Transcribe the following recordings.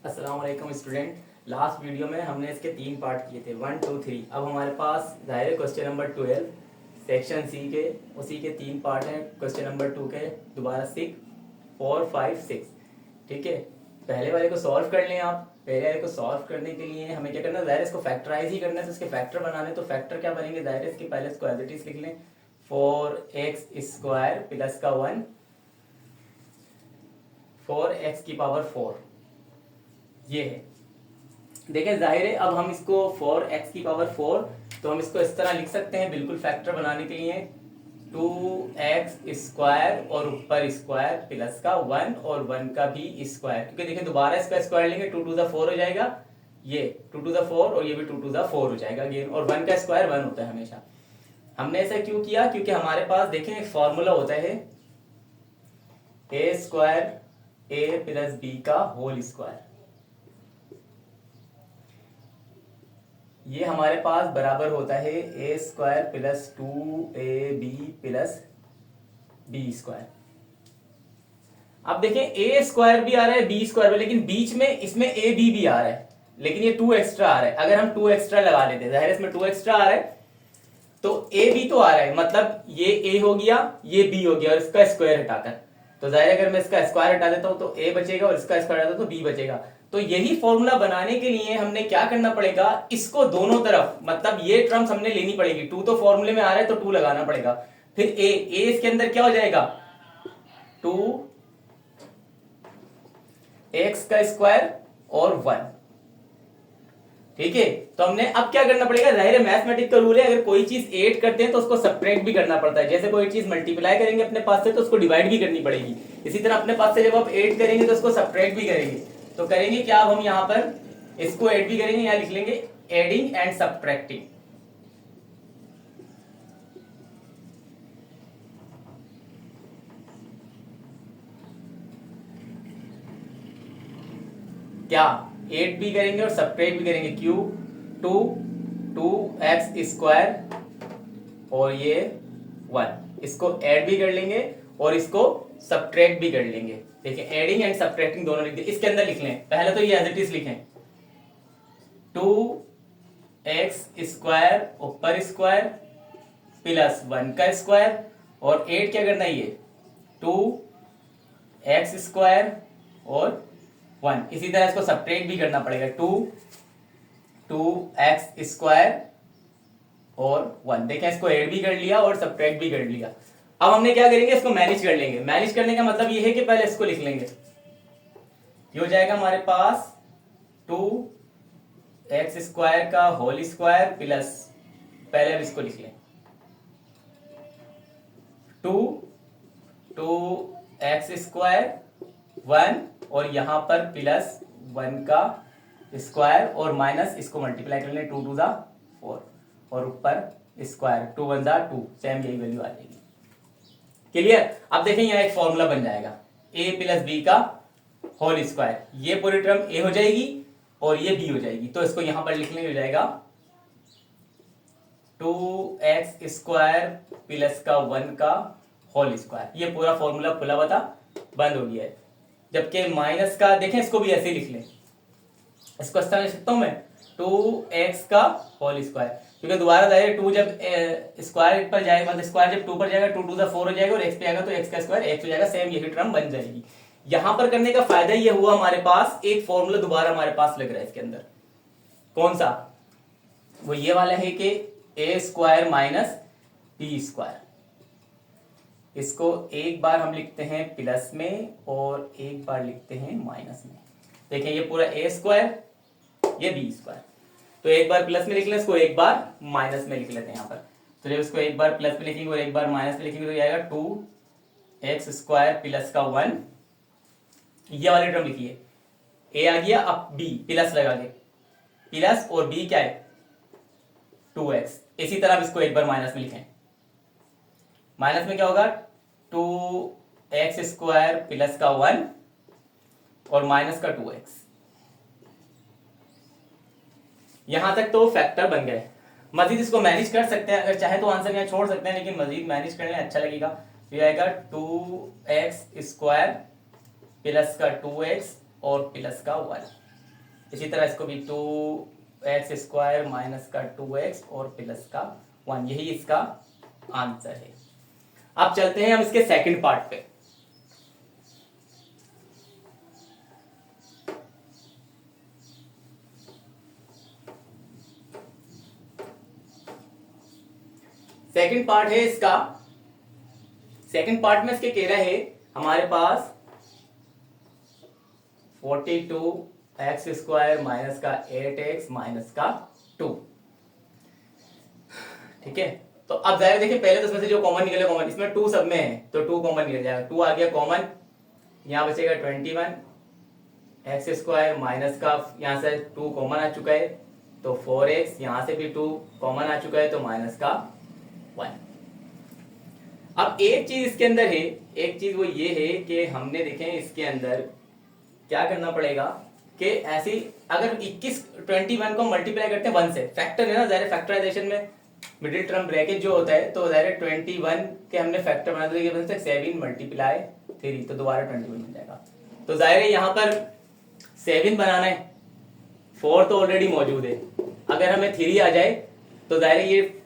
अस्सलाम वालेकुम student. Last video में हमने इसके 3 पार्ट किए थे, 1 2 3। अब हमारे पास जाहिर क्वेश्चन नंबर 12 सेक्शन सी के उसी के 3 पार्ट हैं। क्वेश्चन नंबर 2 के दोबारा 6 4 5 6। ठीक है, पहले वाले को सॉल्व कर लें आप। पहले वाले को सॉल्व करने के लिए हमें क्या करना है, जाहिर इसको फैक्टराइज ही करना है, तो इसके फैक्टर बनाने। तो फैक्टर क्या बनेंगे, जाहिर इसके पहले इसको एज इट इज लिख लें। 4x² प्लस का 1 4x की पावर 4 ये है। देखें जाहिर है, अब हम इसको 4x की पावर 4 तो हम इसको इस तरह लिख सकते हैं बिल्कुल फैक्टर बनाने के लिए। 2x² और ऊपर स्क्वायर प्लस का 1 और 1 का भी स्क्वायर, क्योंकि देखिए दोबारा इसका स्क्वायर लेंगे 2 टू द 4 हो जाएगा, ये 2 टू द 4 और ये भी 2 टू द 4 हो जाएगा अगेन। और 1 का स्क्वायर 1 होता है हमेशा। हमने ऐसा क्यों किया, क्योंकि हमारे पास देखें एक फॉर्मूला होता है a² a प्लस b का होल स्क्वायर। ये हमारे पास बराबर होता है a² plus 2ab plus b²। अब देखें a² भी आ रहा है b² भी, लेकिन बीच में इसमें ab भी आ रहा है, लेकिन ये 2 एक्स्ट्रा आ रहा है। अगर हम 2 एक्स्ट्रा लगा लेते हैं, जाहिर इसमें 2 एक्स्ट्रा आ रहा है तो a भी तो आ रहा है, मतलब ये a हो गया, ये b हो गया, और इसका स्क्वायर हटाकर, तो जाहिर अगर मैं इसका स्क्वायर हटा देता हूं तो a बचेगा और इसका स्क्वायर हटा देता तो b बचेगा। तो यही फॉर्मूला बनाने के लिए हमने क्या करना पड़ेगा, इसको दोनों तरफ, मतलब ये टर्म्स हमने लेनी पड़ेगी। 2 तो फॉर्मूले में आ रहा है तो 2 लगाना पड़ेगा। फिर a इसके अंदर क्या हो जाएगा, 2x का स्क्वायर और 1। ठीक है, तो हमने अब क्या करना पड़ेगा, जाहिर है मैथमेटिक्स का रूल है, अगर कोई चीज ऐड करते हैं तो उसको सब्ट्रैक्ट भी करना पड़ता है। जैसे कोई चीज मल्टीप्लाई करेंगे अपने पास से तो उसको डिवाइड भी करनी पड़ेगी, इसी तरह अपने पास से जब आप ऐड करेंगे तो उसको सब्ट्रैक्ट भी करेंगे। तो करेंगे क्या, अब हम यहाँ पर इसको ऐड भी करेंगे, यहाँ लिख लेंगे एडिंग एंड सब्ट्रैक्टिंग। क्या ऐड भी करेंगे और सब्ट्रैक्ट भी करेंगे। क्यू 2x² और ये 1, इसको ऐड भी कर लेंगे और इसको सब्ट्रैक्ट भी कर लेंगे। देखिए एडिंग एंड सब्ट्रैक्टिंग दोनों लिख दिए। इसके अंदर लिख लें, पहले तो ये एज इट इज लिखें, 2x² ऊपर स्क्वायर प्लस 1 का स्क्वायर और 8 क्या करना है, ये 2x² और 1। इसी तरह इसको सब्ट्रैक्ट भी करना पड़ेगा, 2x² और 1। देखें इसको ऐड भी कर लिया और सब्ट्रैक्ट भी कर लिया। अब हमने क्या करेंगे, इसको मैनेज कर लेंगे। मैनेज करने का मतलब ये है कि पहले इसको लिख लेंगे, ये हो जाएगा हमारे पास 2x² का होल स्क्वायर प्लस, पहले अब इसको लिख लें 2x² 1 और यहां पर प्लस 1 का स्क्वायर और माइनस, इसको मल्टीप्लाई कर लें 2 टू द 4 और ऊपर स्क्वायर 2 1 द 2, सेम यही वैल्यू आ जाएगी। क्लियर। अब देखें यहाँ एक फॉर्मूला बन जाएगा a प्लस b का होल स्क्वायर, ये पूरी टर्म a हो जाएगी और ये b हो जाएगी, तो इसको यहां पर लिख लेंगे, हो जाएगा 2x² प्लस का 1 का होल स्क्वायर। ये पूरा फॉर्मूला खुला हुआ था, बंद हो गया है। जबकि माइनस का देखें, इसको भी ऐसे ही लिख लें, इसको इस तरह लिख सकता हूं मैं 2x का होल स्क्वायर, क्योंकि दोबारा जाएगा 2 जब स्क्वायर पर जाएगा, मतलब स्क्वायर जब 2 पर जाएगा 2 टू द 4 हो जाएगा और x पे आएगा तो x का स्क्वायर x हो जाएगा, सेम यही टर्म बन जाएगी। यहां पर करने का फायदा ये हुआ, हमारे पास एक फॉर्मूला दोबारा हमारे पास लग रहा है इसके अंदर। कौन सा, वो ये वाला है कि a² माइनस b²। इसको एक बार हम लिखते हैं प्लस में और एक बार लिखते हैं माइनस में। देखें ये पूरा a², ये b², तो एक बार प्लस में लिख लें, इसको एक बार माइनस में लिख लेते हैं यहाँ पर। तो जब इसको एक बार प्लस में लिखेंगे और एक बार माइनस में लिखेंगे तो ये आएगा 2x² प्लस का 1, ये वाली टर्म लिखिए, a आ गया, अब b प्लस लगा के, प्लस और b क्या है 2x। इसी तरह अब इसको एक बार माइनस में लिखें, माइनस में क्या होगा 2x² प्लस का 1 और माइनस का 2x। यहां तक तो फैक्टर बन गए। मजीद इसको मैनेज कर सकते हैं, अगर चाहे तो आंसर यहाँ छोड़ सकते हैं, लेकिन मजीद मैनेज करने अच्छा लगेगा। तो ये आएगा 2x² प्लस का 2x और प्लस का 1। इसी तरह इसको भी 2x² माइनस का 2x और प्लस का 1, यही इसका आंसर है। अब चलते हैं हम इसके सेकंड पार्ट पे। सेकंड पार्ट है इसका। सेकंड पार्ट में इसके कह रहा है हमारे पास 42x² माइनस का 8x माइनस का 2। ठीक है, तो अब जाहिर देखिए पहले तो इसमें से जो कॉमन निकले कॉमन, इसमें 2 सब में है तो 2 कॉमन निकल जाएगा, 2 आ गया कॉमन, यहाँ बचेगा 21x² माइनस का, यहाँ से 2 कॉमन आ चुका है तो 4x, यहाँ से भी 2 कॉमन आ चुका है तो माइनस का 1। अब एक चीज इसके अंदर है, एक चीज वो ये है कि हमने देखें इसके अंदर क्या करना पड़ेगा कि ऐसी अगर 21 को मल्टीप्लाई करते हैं 1 से, फैक्टर है ना, जाहिर फैक्टराइजेशन में मिडिल टर्म ब्रैकेट जो होता है तो जाहिर 21 के हमने फैक्टर बना दिया, 7 मल्टीप्लाई 3 तो दोबारा 21 बन जाएगा। तो जाहिर है यहाँ पर 7 बनाना है, 4 तो ऑलरेडी मौजूद है, अगर हमें 3 आ जाए तो जाहिर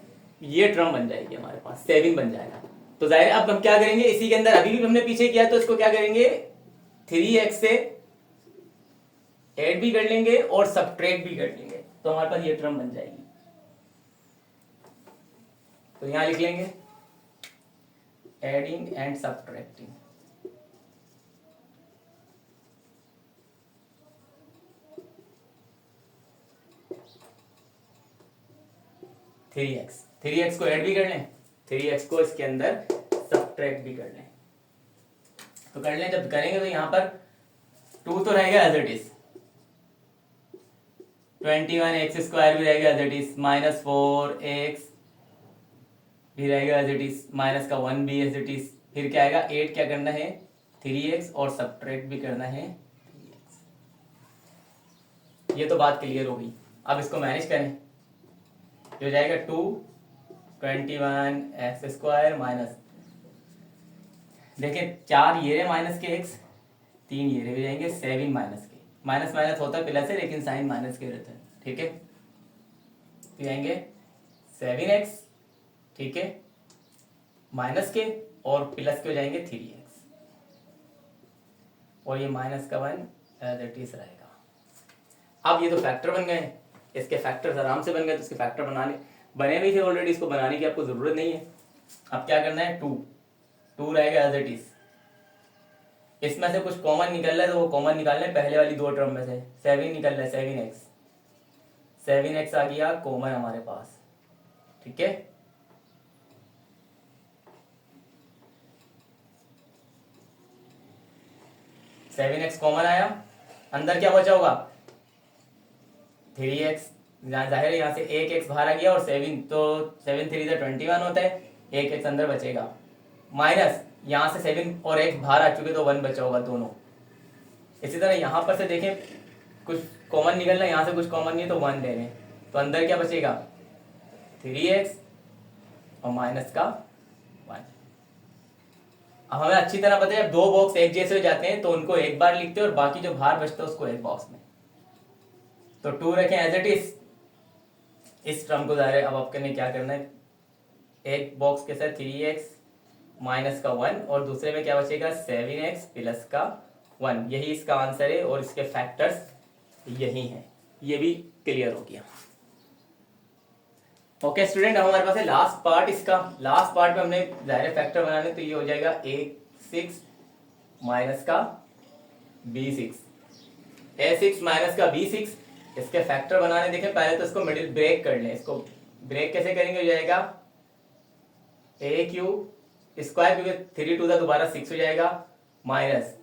ये टर्म बन जाएगी हमारे पास, 7 बन जाएगा। तो जाहिर अब हम क्या करेंगे इसी के अंदर, अभी भी हमने पीछे किया तो इसको क्या करेंगे 3x से ऐड भी कर लेंगे और सब्ट्रैक्ट भी कर लेंगे तो हमारे पास ये टर्म बन जाएगी। तो यहां लिख लेंगे एडिंग एंड सब्ट्रैक्टिंग। 3x को ऐड भी कर लें, 3x को इसके अंदर सब्ट्रैक्ट भी कर लें। तो कर लें, जब करेंगे तो यहां पर 2 तो रहेगा एज इट इज, 21x² भी रहेगा एज इट इज, -4x भी रहेगा एज इट इज, माइनस का 1 भी एज इट इज, फिर क्या आएगा 8, क्या करना है 3x और सब्ट्रैक्ट भी करना है 3x। ये तो बात क्लियर हो गई। अब इसको मैनेज करें, जो जाएगा 21x² माइनस, देखिए 4 ये रहे माइनस के x, 3 ये रहे, जाएंगे 7 माइनस के, माइनस माइनस होता है प्लस है लेकिन साइन माइनस के रहता है। ठीक है, तो आएंगे 7x, ठीक है, माइनस के और प्लस के हो जाएंगे 3x और ये माइनस का 1 एज इट इज रहेगा। अब ये तो फैक्टर बन गए, इसके फैक्टर्स आराम से बन गए, तो इसके फैक्टर बने भी थे ऑलरेडी, इसको बनाने की आपको जरूरत नहीं है। अब क्या करना है 2 रहेगा एज इट इज, इसमें से कुछ कॉमन निकल रहा है तो वो कॉमन निकालना है पहले वाली 2 टर्म में से। 7 निकल रहा है, 7x आ गया कॉमन हमारे पास। ठीक है, सेवन एक्स कॉमन आया, अंदर क्या बचा होगा 3x, जाहिर है यहाँ से 1x बाहर आ गया और 7, तो 7 3 से 21 होता है, 1x अंदर बचेगा, माइनस यहाँ से 7 और x बाहर आ चुके तो 1 बचा होगा दोनों। इसी तरह यहाँ पर से देखें कुछ कॉमन निकलना, यहाँ से कुछ कॉमन नहीं तो 1 ले लें, तो अंदर क्या बचेगा 3x और माइनस का 1। अब हमें अच्छी तरह पता है जब 2 बॉक्स एक जैसे हो जाते हैं तो उनको एक बार लिखते हैं और बाकी जो बाहर बचता है उसको एक बॉक्स में। तो 2 रखें एज इट इज, इस टर्म को जाहिर है अब आपके ने क्या करना है, एक बॉक्स के साथ 3x माइनस का 1 और दूसरे में क्या बचेगा 7x प्लस का 1, यही इसका आंसर है और इसके फैक्टर्स यही हैं। ये भी क्लियर हो गया। ओके स्टूडेंट, अब हमारे पास है लास्ट पार्ट। इसका लास्ट पार्ट में हमने जाहिर फैक्टर बनाने, तो ये हो जाएगा a6 माइनस का b6, a6 माइनस का b6, इसके फैक्टर बनाने देखें पहले तो इसको मिडिल ब्रेक कर लें। इसको ब्रेक कैसे करेंगे, हो जाएगा a³ स्क्वायर, क्योंकि 3 2 दोबारा 6 हो जाएगा, माइनस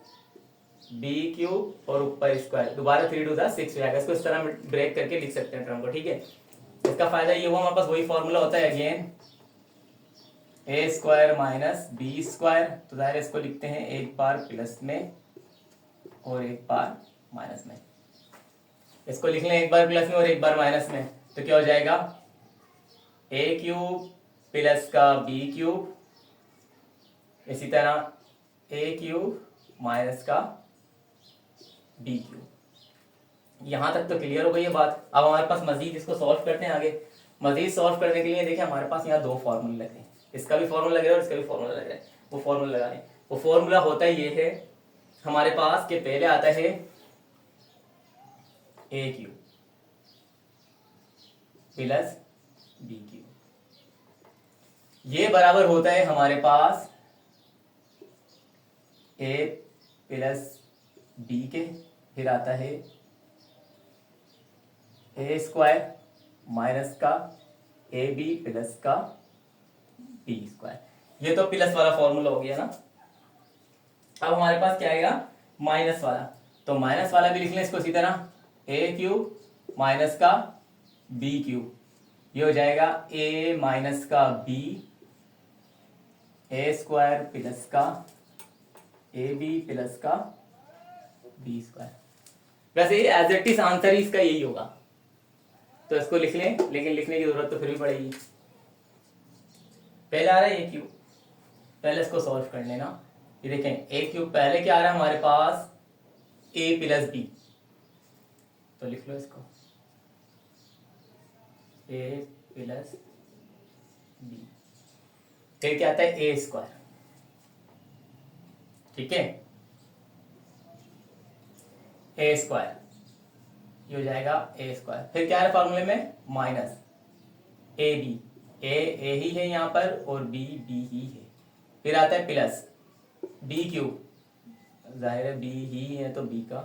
b³ और ऊपर स्क्वायर, दोबारा 3 2 6 हो जाएगा। इसको इस तरह ब्रेक करके लिख सकते हैं टर्म को। ठीक है, इसका फायदा ये हुआ हमारे पास वही फॉर्मूला होता है अगेन a² माइनस b², तो जाहिर इसको लिखते हैं एक बार प्लस में और एक बार माइनस में। इसको लिख लें एक बार प्लस में और एक बार माइनस में, तो क्या हो जाएगा a³ प्लस का b³, इसी तरह a³ माइनस का b³। यहाँ तक तो क्लियर हो गई है बात। अब हमारे पास मजीद इसको सॉल्व करते हैं आगे। मजीद सॉल्व करने के लिए देखिए हमारे पास यहाँ दो फार्मूले लगे हैं, इसका भी फार्मूला लग रहा है और इसका भी फार्मूला लग रहा है। वो फार्मूला लगा लें। वो फार्मूला होता है ये है हमारे पास के पहले आता है ए क्यू प्लस बी क्यू, ये बराबर होता है हमारे पास ए प्लस बी के, फिर आता है ए स्क्वायर माइनस का ए बी प्लस का बी स्क्वायर। ये तो प्लस वाला फॉर्मूला हो गया ना। अब हमारे पास क्या आएगा माइनस वाला, तो माइनस वाला भी लिख लें इसको इसी तरह, ए क्यूब माइनस का बी क्यूब, ये हो जाएगा ए माइनस का बी ए स्क्वायर प्लस का ए बी प्लस का बी स्क्वायर। वैसे ये एज इट इज आंसर ही इसका यही होगा, तो इसको लिख लें, लेकिन लिखने की जरूरत तो फिर भी पड़ेगी। पहले आ रहा है ए क्यूब, पहले इसको सॉल्व कर लेना। ये देखें ए क्यूब पहले क्या आ रहा है हमारे पास ए प्लस बी, तो लिख लो इसको ए प्लस बी, फिर क्या आता है ए स्क्वायर, ठीक है ए स्क्वायर, ये हो जाएगा ए स्क्वायर। फिर क्या है फॉर्मूले में माइनस ए बी, ए ही है यहाँ पर और बी ही है, फिर आता है प्लस बी क्यूब, जाहिर है बी ही है तो बी का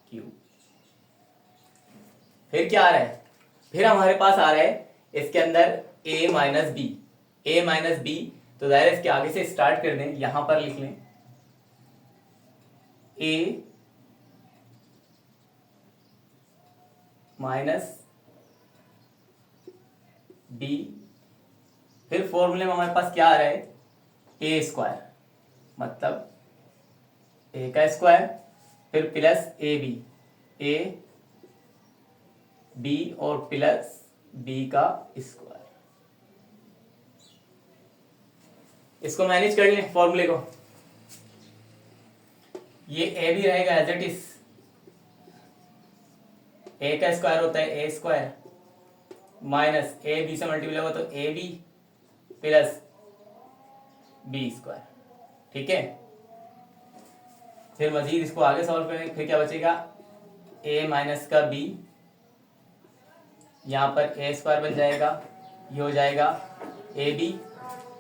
क्यूब। फिर क्या आ रहा है, फिर हमारे पास आ रहा है इसके अंदर a minus b, a minus b, तो जाहिर है इसके आगे से स्टार्ट कर दें, यहां पर लिख लें a माइनस बी, फिर फॉर्मूले में हमारे पास क्या आ रहा है ए स्क्वायर, मतलब ए का स्क्वायर, फिर प्लस ए बी और प्लस बी का स्क्वायर। इसको मैनेज कर लें फॉर्मूले को, ये ए भी रहेगा एज इट इज, ए का स्क्वायर होता है a square minus a b से मल्टीप्लाई होगा तो a b plus b square, ठीक है। फिर मजीद इसको आगे सॉल्व करेंगे, फिर क्या बचेगा ए माइनस का बी, यहाँ पर ए स्क्वायर बन जाएगा, ये हो जाएगा ए बी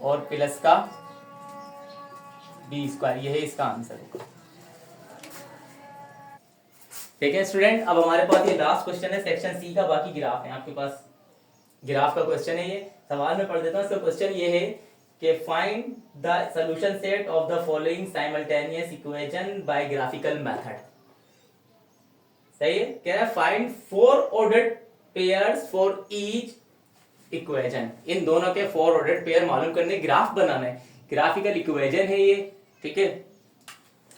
और प्लस का बी स्क्वायर, ये है इसका आंसर होगा। ठीक है स्टूडेंट, अब हमारे पास ये लास्ट क्वेश्चन है सेक्शन सी का, बाकी ग्राफ है आपके पास, ग्राफ का क्वेश्चन है ये। सवाल में पढ़ देता हूँ, इसका क्वेश्चन ये है कि find the solution set of the following simultaneous equation by graphical method. सही है, कह रहा है find 4 ordered pairs for each equation, इन दोनों के 4 ऑर्डर्ड पेयर मालूम करने, ग्राफ बनाना है, ग्राफिकल इक्वेशन है ये, ठीक है।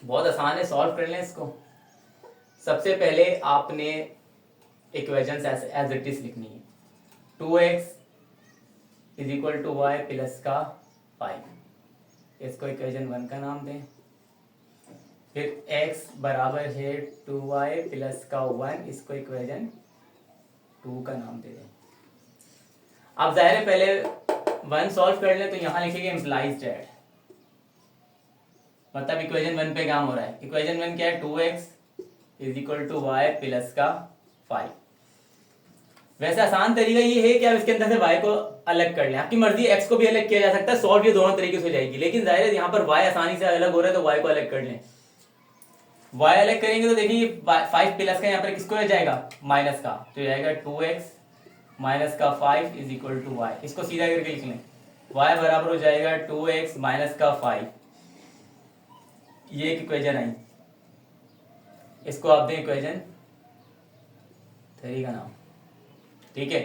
बहुत आसान है, सॉल्व कर लें इसको। सबसे पहले आपने इक्वेशन एज इट इज लिखनी है, 2x is equal to y plus का 5, इसको इक्वेशन 1 का नाम दें। फिर x बराबर है 2y प्लस का 1, इसको इक्वेशन 2 का नाम दे दें। अब जाहिर है पहले 1 सॉल्व कर लें, तो यहां लिखेंगे इम्प्लाइज डेट, मतलब इक्वेशन 1 पे काम हो रहा है। इक्वेशन 1 क्या है, 2x is equal to y plus का 5। वैसे आसान तरीका ये है कि आप इसके अंदर से y को अलग कर लें, आपकी मर्जी, x को भी अलग किया जा सकता है, सॉल्व ये दोनों तरीके से हो जाएगी, लेकिन जाहिर है यहाँ पर y आसानी से अलग हो रहा है तो y को अलग कर लें। y अलग करेंगे तो देखिए 5 प्लस का यहाँ पर किसको हो जाएगा माइनस का, तो जाएगा 2x माइनस का 5 इज इक्वल टू वाई, इसको सीधा करके लिख लें, y बराबर हो जाएगा 2x माइनस का 5, ये एक इक्वेशन आई, इसको आप दें इक्वेशन 3 का नाम, ठीक है।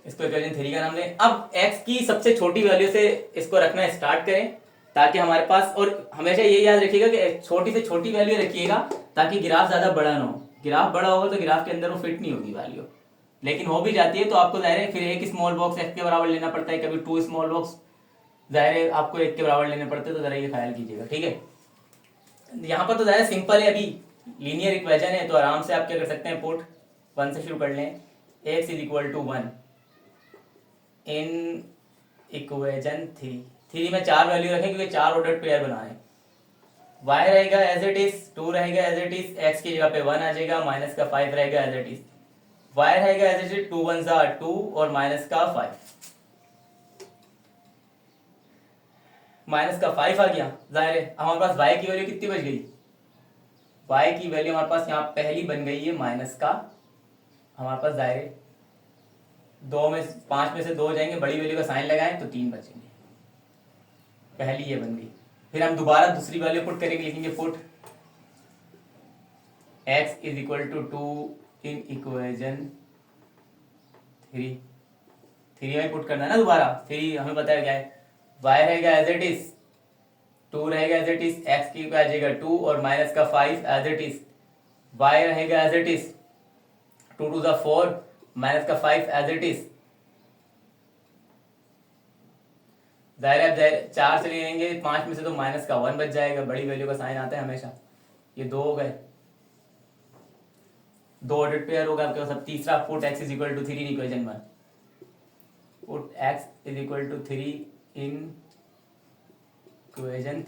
इसको इक्वेशन 3 का नाम लें। अब x की सबसे छोटी वैल्यू से इसको रखना स्टार्ट करें, ताकि हमारे पास, और हमेशा ये याद रखिएगा कि छोटी से छोटी वैल्यू रखिएगा ताकि ग्राफ ज्यादा बड़ा ना हो, ग्राफ बड़ा होगा तो ग्राफ के अंदर वो फिट नहीं होगी वैल्यू, लेकिन हो भी जाती है तो आपको जाहिर है फिर एक स्मॉल बॉक्स x के बराबर लेना पड़ता है, कभी 2 स्मॉल बॉक्स जाहिर है आपको 1 के बराबर लेने पड़ते हैं, तो जरा ये ख्याल कीजिएगा, ठीक है। यहाँ पर तो ज़्यादा सिंपल है, अभी लीनियर इक्वेशन है तो आराम से आप क्या कर सकते हैं, पुट 1 से शुरू कर लें, x is equal to 1 in equation 3 में 4 वैल्यू रखें क्योंकि 4 ऑर्डर पेयर बनाए, y रहेगा एज इट इज, 2 रहेगा एज इट इज, x की जगह पे 1 आ जाएगा, माइनस का 5 रहेगा एज इट इज, y रहेगा एज इट इज, 2 1 ज़ा 2 और माइनस का 5, माइनस का 5 आ गया, जाहिर है हमारे पास y की वैल्यू कितनी बच गई, y की वैल्यू हमारे पास यहाँ पहली बन गई है माइनस का, हमारे पास जाहिर है 5 में से 2 जाएंगे, बड़ी वैल्यू का साइन लगाएं तो 3 बचेंगे, पहली ये बन गई। फिर हम दोबारा दूसरी वैल्यू पुट करेंगे, लिखेंगे put x is equal to 2 in equation 3 में पुट करना है ना दोबारा, 3 हमें पता है क्या है, y रहेगा एज इट इज, 2 रहेगा एज इट इज, x की आ जाएगा 2 और माइनस का 5 एज इट इज, y रहेगा एज इट इज, 2 2 4 माइनस का 5 एज इट इज, जाहिर 4 चले जाएंगे, 5 में से तो माइनस का 1 बच जाएगा, बड़ी वैल्यू का साइन आता है हमेशा, ये 2 हो गए, 2 ऑर्डर पेयर होगा आपके पास। अब तीसरा put x is equal to 3 in equation 1, put x is equal to 3 in equation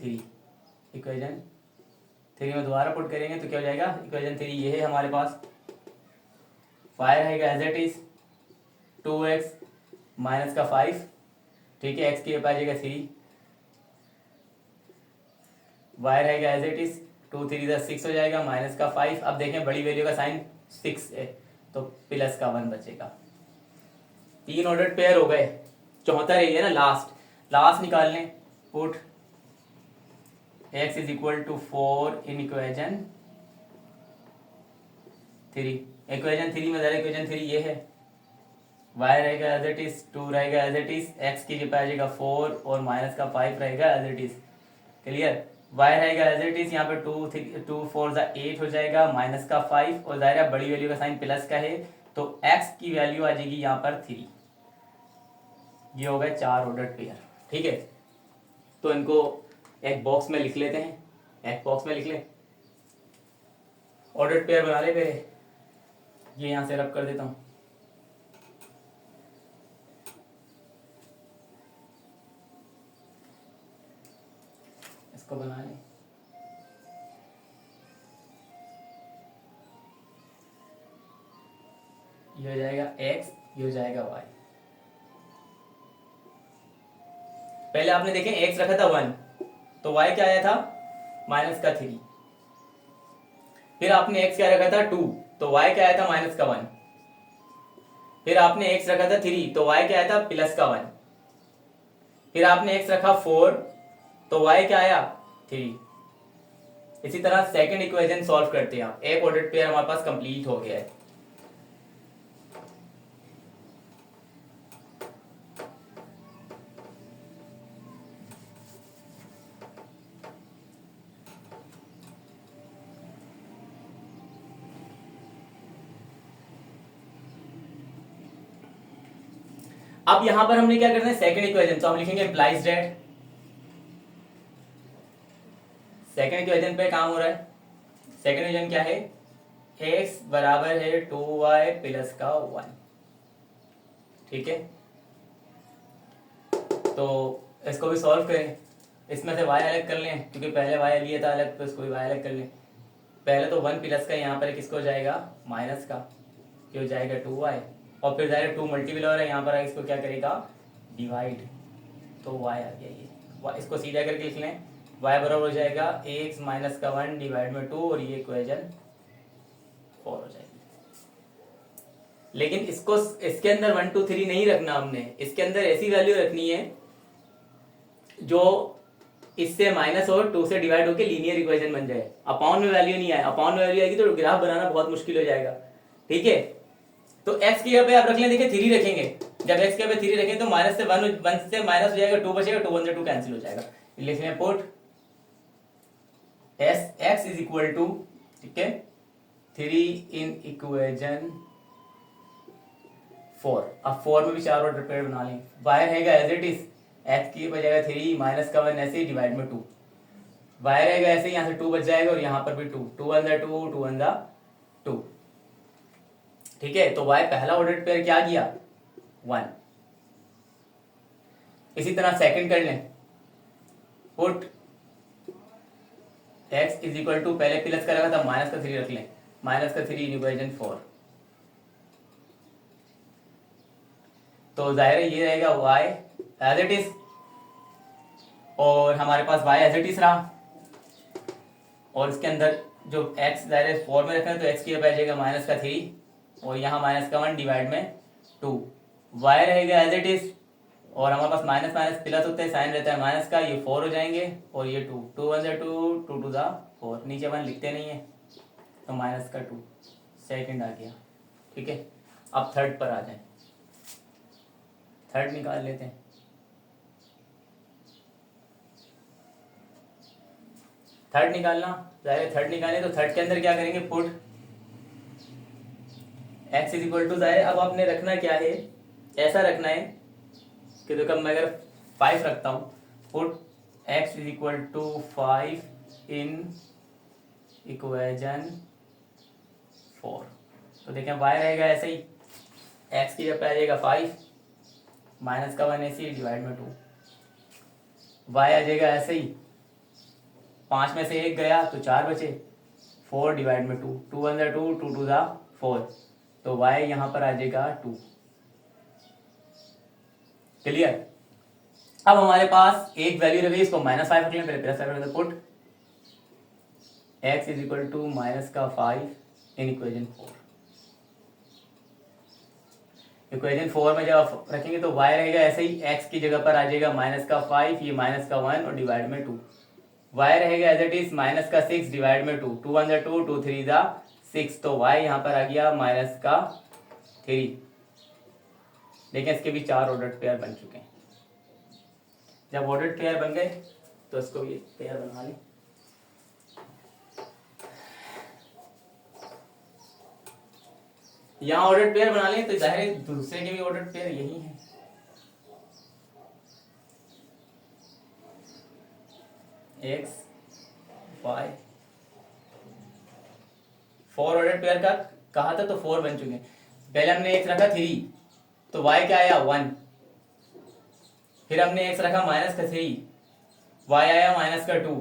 3 में दोबारा पुट करेंगे तो क्या हो जाएगा, इक्वेशन 3 ये है हमारे पास, y रहेगा as it is 2x minus का 5, ठीक है, x की आ जाएगा 3, y रहेगा एज इट इज, 2 3 6 हो जाएगा, माइनस का 5, अब देखें बड़ी वैल्यू का साइन 6 है तो प्लस का 1 बचेगा, 3 ऑर्डर पेयर हो गए, चौथा रही है ना लास्ट निकाल लें, put x is equal to 4 in equation 3, equation 3 में ज़रा इक्वेशन 3 ये है, y रहेगा एज इट इज, 2 रहेगा एज इट इज, x की जगह आ जाएगा 4 और माइनस का 5 रहेगा as it is, clear, y रहेगा एज इट इज, यहाँ पे 2 4 8 हो जाएगा, माइनस का 5 और ज़ाहिर बड़ी वैल्यू का साइन प्लस का है तो x की वैल्यू आ जाएगी यहाँ पर 3, ये हो गए 4 ऑर्डर पेयर, ठीक है। तो इनको एक बॉक्स में लिख लेते हैं, एक बॉक्स में लिख लें, ऑर्डर पेयर बना ले पहले, ये यहाँ से रब कर देता हूँ, इसको बना लें, ये हो जाएगा x, ये हो जाएगा y, पहले आपने देखें x रखा था 1 तो y क्या आया था माइनस का 3, फिर आपने x क्या रखा था 2 तो y क्या आया था माइनस का 1, फिर आपने x रखा था 3 तो y क्या आया था प्लस का 1, फिर आपने x रखा 4 तो y क्या आया 3। इसी तरह सेकंड इक्वेशन सॉल्व करते हैं, आप एक ऑर्डर पेयर हमारे पास कंप्लीट हो गया है। अब यहां पर हमने क्या करना है, सेकंड इक्वेशन, तो हम लिखेंगे इम्प्लाइज दैट, सेकंड इक्वेशन पे काम हो रहा है, सेकंड इक्वेशन क्या है, x बराबर है 2y प्लस का 1, ठीक है। तो इसको भी सॉल्व करें, इसमें से y अलग कर लें क्योंकि पहले y लिया था अलग, तो इसको भी y अलग कर लें। पहले तो 1 प्लस का यहाँ पर किसको हो जाएगा माइनस का, ये हो जाएगा 2y, और फिर जाएगा 2 मल्टीपल हो रहा है यहाँ पर, इसको क्या करेगा डिवाइड, तो y आ गया ये, इसको सीधा करके लिख लें, y बराबर हो जाएगा x माइनस का 1 डिवाइड में 2 और ये इक्वेशन 4 हो जाएगी। लेकिन इसको इसके अंदर 1 2 3 नहीं रखना हमने, इसके अंदर ऐसी वैल्यू रखनी है जो इससे माइनस और 2 से डिवाइड होकर लीनियर इक्वेशन बन जाए। अपॉन में वैल्यू नहीं आए, अपॉन में वैल्यू आएगी तो ग्राफ बनाना बहुत मुश्किल हो जाएगा, ठीक है। तो x की जगह पे आप रख लें, देखिए 3 रखेंगे, जब x की जगह पे 3 रखेंगे तो माइनस से 1 से माइनस हो जाएगा, 2 बचेगा, 2 1 से 2 कैंसिल हो जाएगा, लिख लें put x is equal to, ठीक है, 3 इन इक्वेशन 4। अब 4 में भी 4 ऑर्डर पेयर बना लें, y रहेगा एज इट इज, x की बजाय 3 माइनस का 1 ऐसे डिवाइड में 2, वाई रहेगा ऐसे ही, यहाँ से 2 बच जाएगा और यहाँ पर भी 2, 2 वन द 2, 2 वन द 2। ठीक है, तो वाई पहला ऑर्डर पेयर क्या किया 1। इसी तरह सेकंड कर लें, put x is equal to, पहले प्लस का रखा था माइनस का 3 रख लें, माइनस का 3 इन इक्वेशन 4। तो जाहिर है ये रहेगा y एज इट इज, और हमारे पास y एज इट इज रहा, और इसके अंदर जो x जाहिर है 4 में रखें तो x की जगह आ जाएगा माइनस का 3 और यहाँ माइनस का 1 डिवाइड में 2। y रहेगा एज इट इज, और हमारे पास माइनस माइनस प्लस होते हैं, साइन रहता है माइनस का, ये 4 हो जाएंगे और ये 2, 2 वन द 2, 2 टू द 4, नीचे 1 लिखते नहीं है तो माइनस का 2 सेकंड आ गया। ठीक है, अब थर्ड पर आ जाए, थर्ड निकाल लेते हैं। थर्ड निकालना, जाहिर थर्ड निकालें तो थर्ड के अंदर क्या करेंगे, put x is equal to, जाहिर अब आपने रखना क्या है, ऐसा रखना है कि देखो मैं अगर 5 रखता हूं, put x is equal to 5 in equation 4। तो देखें y रहेगा ऐसे ही, x की जगह आ जाएगा 5 माइनस का 1 ऐसे ही डिवाइड में 2, y आ जाएगा ऐसे ही, 5 में से 1 गया तो 4 बचे, 4 डिवाइड में 2, 2 वन द 2, 2 टू द 4, तो y यहाँ पर आ जाएगा 2। क्लियर, अब हमारे पास एक वैल्यू रही, इसको -5 रख लें, पहले प्लस रख लें, put x is equal to minus का 5 इन इक्वेशन 4। इक्वेशन 4 में जब रखेंगे तो y रहेगा ऐसे ही, x की जगह पर आ जाएगा माइनस का 5, ये माइनस का 1 और डिवाइड में 2, y रहेगा एज इट इज माइनस का 6 डिवाइड में 2, 2 वन द 2, 2 3 द 6, तो y यहाँ पर आ गया माइनस का 3। देखिए इसके भी 4 ऑर्डर्ड पेयर बन चुके हैं। जब ऑर्डर्ड पेयर बन गए तो इसको भी पेयर बना लें। यहाँ ऑर्डर्ड पेयर बना लें तो जाहिर है दूसरे के भी ऑर्डर्ड पेयर यही है। x y 4 ऑर्डर्ड पेयर का कहा था तो 4 बन चुके हैं। पहले हमने x रखा 3 तो y क्या आया 1, फिर हमने x रखा माइनस का 3, y आया माइनस का 2,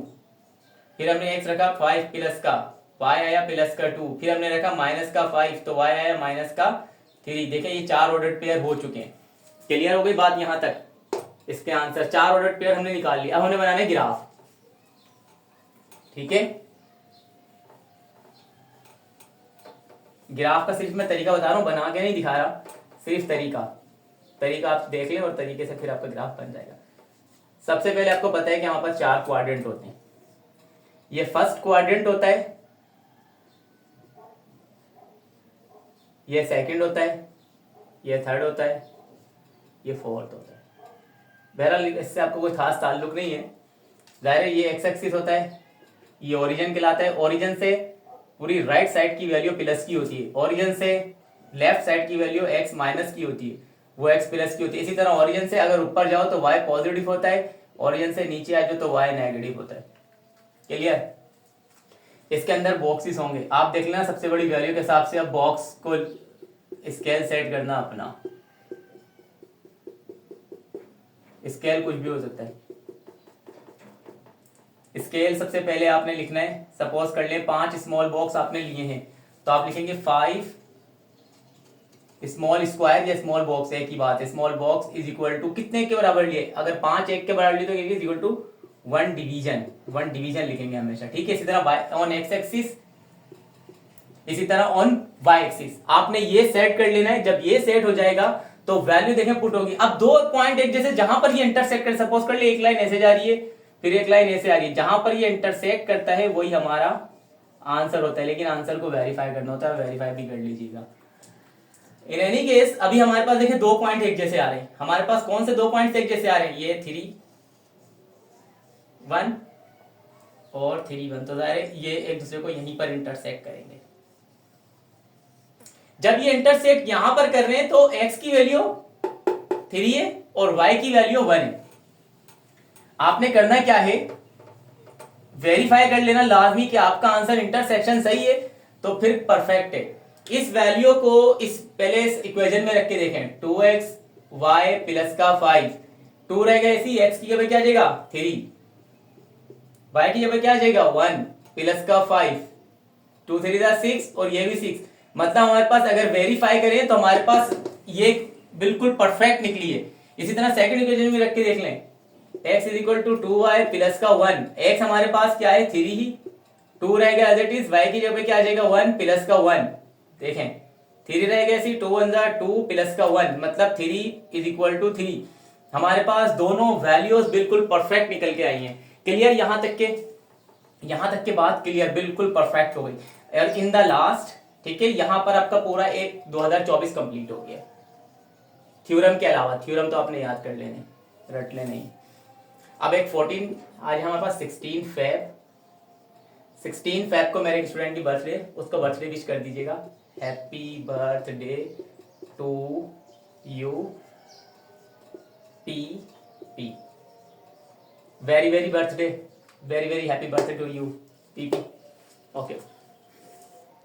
फिर हमने x रखा 5 प्लस का, y आया प्लस का 2, फिर हमने रखा माइनस का 5 तो y आया माइनस का 3। देखिए ये 4 ऑर्डर्ड पेयर हो चुके हैं। क्लियर हो गई बात यहाँ तक? इसके आंसर 4 ऑर्डर्ड पेयर हमने निकाल लिया। अब हमने बनाने ग्राफ। ठीक है, ग्राफ का सिर्फ मैं तरीका बता रहा हूं, बना के नहीं दिखा रहा, सिर्फ तरीका आप देख लें और तरीके से फिर आपका ग्राफ बन जाएगा। सबसे पहले आपको पता है कि हमारे पास 4 क्वाड्रेंट होते हैं। ये फर्स्ट क्वाड्रेंट होता है, ये सेकंड होता है, ये थर्ड होता है, ये फोर्थ होता है। बहरहाल इससे आपको कोई खास ताल्लुक नहीं है। जाहिर है ये एक्स एक्सिस होता है, ये ओरिजिन कहलाता है। ओरिजिन से पूरी राइट साइड की वैल्यू प्लस की होती है, ओरिजिन से लेफ्ट साइड की वैल्यू एक्स माइनस की होती है, वो एक्स प्लस की होती है। इसी तरह ओरिजिन से अगर ऊपर जाओ तो वाई पॉजिटिव होता है, ओरिजिन से नीचे आ जाओ तो वाई नेगेटिव होता है। क्लियर? इसके अंदर बॉक्सेस होंगे, आप देख लेना सबसे बड़ी वैल्यू के हिसाब से अब बॉक्स को स्केल सेट करना अपना। स्केल कुछ भी हो सकता है। स्केल सबसे पहले आपने लिखना है, सपोज कर लें 5 स्मॉल बॉक्स आपने लिए हैं तो आप लिखेंगे 5 स्मॉल स्क्वायर या स्मॉल बॉक्स, एक ही बात है। Small box is equal to कितने के बराबर लिए, अगर 5 1 के बराबर लिए तो is equal to 1 division, 1 division लिखेंगे हमेशा। ठीक है, इसी तरह ऑन एक्स एक्सिस, इसी तरह ऑन वाई एक्सिस आपने ये सेट कर लेना है। जब ये सेट हो जाएगा तो वैल्यू देखें पुट होगी। अब 2 पॉइंट एक जैसे जहां पर ये इंटरसेक्ट कर, सपोज कर ले एक लाइन ऐसे जा रही है फिर एक लाइन ऐसे आ रही है, जहां पर ये इंटरसेक्ट करता है वही हमारा आंसर होता है। लेकिन आंसर को वेरीफाई करना होता है, वेरीफाई भी कर लीजिएगा। इन एनी केस अभी हमारे पास देखिए 2 पॉइंट एक जैसे आ रहे हैं। हमारे पास कौन से 2 पॉइंट एक जैसे आ रहे हैं, ये 3 1 और 3 1, तो जाहिर ये एक दूसरे को यहीं पर इंटरसेक्ट करेंगे। जब ये इंटरसेक्ट यहां पर कर रहे हैं तो x की वैल्यू 3 है और y की वैल्यू 1 है। आपने करना क्या है, वेरीफाई कर लेना लाजमी कि आपका आंसर इंटरसेक्शन सही है तो फिर परफेक्ट है। इस वैल्यू को इस पहले इस इक्वेशन में रख के देखें, 2x y प्लस का 5, 2 रहेगा इसी, x की जगह क्या आ जाएगा 3, y की जगह क्या आ जाएगा 1 प्लस का 5, 2 3 6 और ये भी 6। मतलब हमारे पास अगर वेरीफाई करें तो हमारे पास ये बिल्कुल परफेक्ट निकली है। इसी तरह सेकंड इक्वेशन में रख के देख लें, x is equal to 2y plus का 1, x हमारे पास क्या है 3 ही, 2 रहेगा एज इट इज, y की जगह क्या आ जाएगा 1 प्लस का 1, देखें 3 रहेगा ऐसी, 2 1 2 प्लस का 1 मतलब 3 इज इक्वल टू 3। हमारे पास दोनों वैल्यूज बिल्कुल परफेक्ट निकल के आई हैं। क्लियर? यहां तक के बात क्लियर, बिल्कुल परफेक्ट हो गई। और इन द लास्ट, ठीक है, यहां पर आपका पूरा एक 2024 कंप्लीट हो गया थ्योरम के अलावा। थ्योरम तो आपने याद कर लेने, रट ले नहीं। अब एक 14, आज हमारे पास 16 फेब को मेरे एक स्टूडेंट की बर्थडे, उसको बर्थडे विश कर दीजिएगा, happy birthday to you p p, very very birthday, very very happy birthday to you p p. Okay.